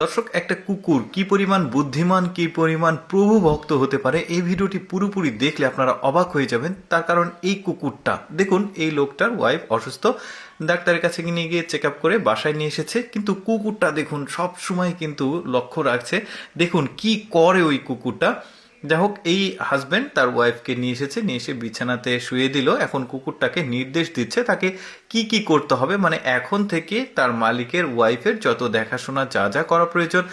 দর্শক, একটা কুকুর কি পরিমাণ বুদ্ধিমান, কি পরিমাণ প্রভু ভক্ত হতে পারে এই ভিডিওটি পুরোপুরি দেখলে আপনারা অবাক হয়ে যাবেন। তার কারণ এই কুকুরটা দেখুন, এই লোকটার ওয়াইফ অসুস্থ, ডাক্তারের কাছে নিয়ে গিয়ে চেক আপ করে বাসায় নিয়ে এসেছে, কিন্তু কুকুরটা দেখুন সব সময় কিন্তু লক্ষ্য রাখছে। দেখুন কি করে ওই কুকুরটা। যাই হোক, এই হাজবেন্ড তার ওয়াইফকে নিয়ে এসেছে, নিয়ে এসে বিছানাতে শুয়ে দিল। এখন কুকুরটাকে নির্দেশ দিচ্ছে তাকে কি কি করতে হবে, মানে এখন থেকে তার মালিকের ওয়াইফের যত দেখাশোনা যা যা করা প্রয়োজন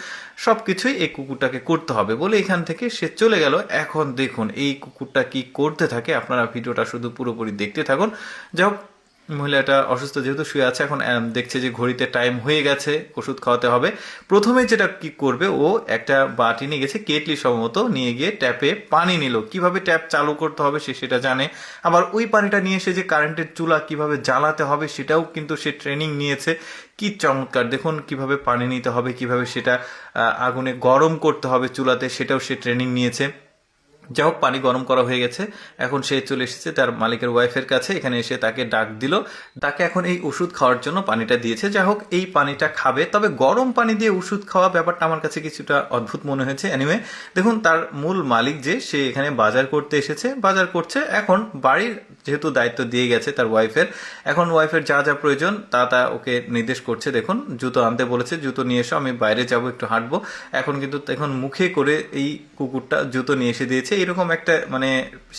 সবকিছুই এই কুকুরটাকে করতে হবে বলে এখান থেকে সে চলে গেল। এখন দেখুন এই কুকুরটা কি করতে থাকে, আপনারা ভিডিওটা শুধু পুরোপুরি দেখতে থাকুন। যাই হোক, মহিলাটা অসুস্থ যেহেতু শুয়ে আছে, এখন দেখছে যে ঘড়িতে টাইম হয়ে গেছে, ওষুধ খাওয়াতে হবে। প্রথমে যেটা কি করবে, ও একটা বাটি নিয়ে গেছে, কেটলি সম্ভবত, নিয়ে গিয়ে ট্যাপে পানি নিল। কিভাবে ট্যাপ চালু করতে হবে সে সেটা জানে। আবার ওই পানিটা নিয়ে এসে যে কারেন্টের চুলা কিভাবে জ্বালাতে হবে সেটাও কিন্তু সে ট্রেনিং নিয়েছে। কি চমৎকার! দেখুন কিভাবে পানি নিতে হবে, কিভাবে সেটা আগুনে গরম করতে হবে চুলাতে, সেটাও সে ট্রেনিং নিয়েছে। যাই হোক, পানি গরম করা হয়ে গেছে, এখন সে চলে এসেছে তার মালিকের ওয়াইফের কাছে। এখানে এসে তাকে ডাক দিল, তাকে এখন এই ওষুধ খাওয়ার জন্য পানিটা দিয়েছে। যাই হোক, এই পানিটা খাবে, তবে গরম পানি দিয়ে ওষুধ খাওয়া ব্যাপারটা আমার কাছে কিছুটা অদ্ভুত মনে হয়েছে। এনিওয়ে, দেখুন তার মূল মালিক যে, সে এখানে বাজার করতে এসেছে, বাজার করছে। এখন বাড়ির যেহেতু দায়িত্ব দিয়ে গেছে তার ওয়াইফের, এখন ওয়াইফের যা যা প্রয়োজন তা তা ওকে নির্দেশ করছে। দেখুন জুতো আনতে বলেছে, জুতো নিয়ে এসো, আমি বাইরে যাব, একটু হাঁটবো। এখন কিন্তু এখন মুখে করে এই কুকুরটা জুতো নিয়ে এসে দিয়েছে। এরকম একটা মানে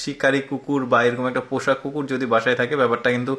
শিকারী কুকুর বা এরকম একটা পোষা কুকুর যদি বাসায় থাকে ব্যাপারটা কিন্তু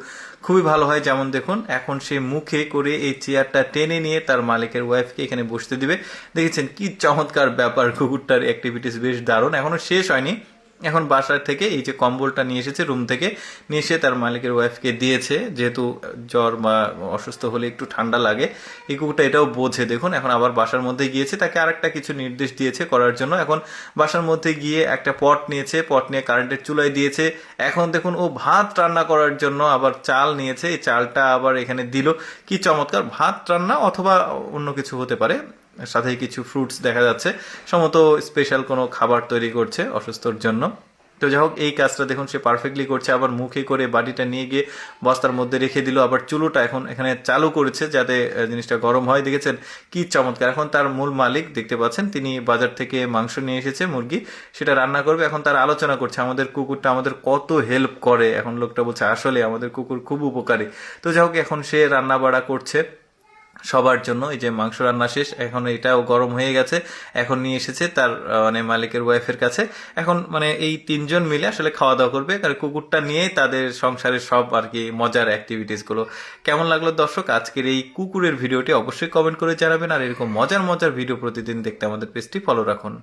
খুবই ভালো হয়। যেমন দেখুন, এখন সে মুখে করে এই চেয়ারটা টেনে নিয়ে তার মালিকের ওয়াইফকে এখানে বসতে দিবে। দেখেছেন কি চমৎকার ব্যাপার, কুকুরটার অ্যাক্টিভিটিস বেশ দারুণ। এখনো শেষ হয়নি, এখন বাসার থেকে এই যে কম্বলটা নিয়ে এসেছে রুম থেকে, নিয়ে এসে তার মালিকের ওয়াইফকে দিয়েছে। যেহেতু জ্বর বা অসুস্থ হলে একটু ঠান্ডা লাগে, এই কুকুরটা এটাও বোঝে। দেখুন এখন আবার বাসার মধ্যে গিয়েছে, তাকে আরেকটা কিছু নির্দেশ দিয়েছে করার জন্য। এখন বাসার মধ্যে গিয়ে একটা পট নিয়েছে, পট নিয়ে কারেন্টের চুলায় দিয়েছে। এখন দেখুন ও ভাত রান্না করার জন্য আবার চাল নিয়েছে, এই চালটা আবার এখানে দিল। কি চমৎকার! ভাত রান্না অথবা অন্য কিছু হতে পারে, সাথে কিছু ফ্রুটস দেখা যাচ্ছে, সম্ভবত স্পেশাল কোনো খাবার তৈরি করছে অসুস্থর জন্য। তো যাই হোক, এই কাজটা দেখুন সে পারফেক্টলি করছে। আবার মুখে করে বাটিটা নিয়ে গিয়ে বস্তার মধ্যে রেখে দিল। আবার চুলোটা এখন এখানে চালু করেছে যাতে জিনিসটা গরম হয়। দেখেছেন কি চমৎকার! এখন তার মূল মালিক দেখতে পাচ্ছেন, তিনি বাজার থেকে মাংস নিয়ে এসেছে, মুরগি, সেটা রান্না করবে। এখন তারা আলোচনা করছে আমাদের কুকুরটা আমাদের কত হেল্প করে। এখন লোকটা বলছে আসলে আমাদের কুকুর খুব উপকারী। তো যাই হোক, এখন সে রান্না বাড়া করছে সবার জন্য। এই যে মাংস রান্না শেষ, এখন এটাও গরম হয়ে গেছে, এখন নিয়ে এসেছে তার মানে মালিকের ওয়াইফের কাছে। এখন মানে এই তিনজন মিলে আসলে খাওয়া দাওয়া করবে, কারণ কুকুরটা নিয়েই তাদের সংসারের সব আর কি মজার অ্যাক্টিভিটিস গুলো। কেমন লাগলো দর্শক আজকের এই কুকুরের ভিডিওটি? অবশ্যই কমেন্ট করে জানাবেন। আর এরকম মজার মজার ভিডিও প্রতিদিন দেখতে আমাদের পেজটি ফলো রাখুন।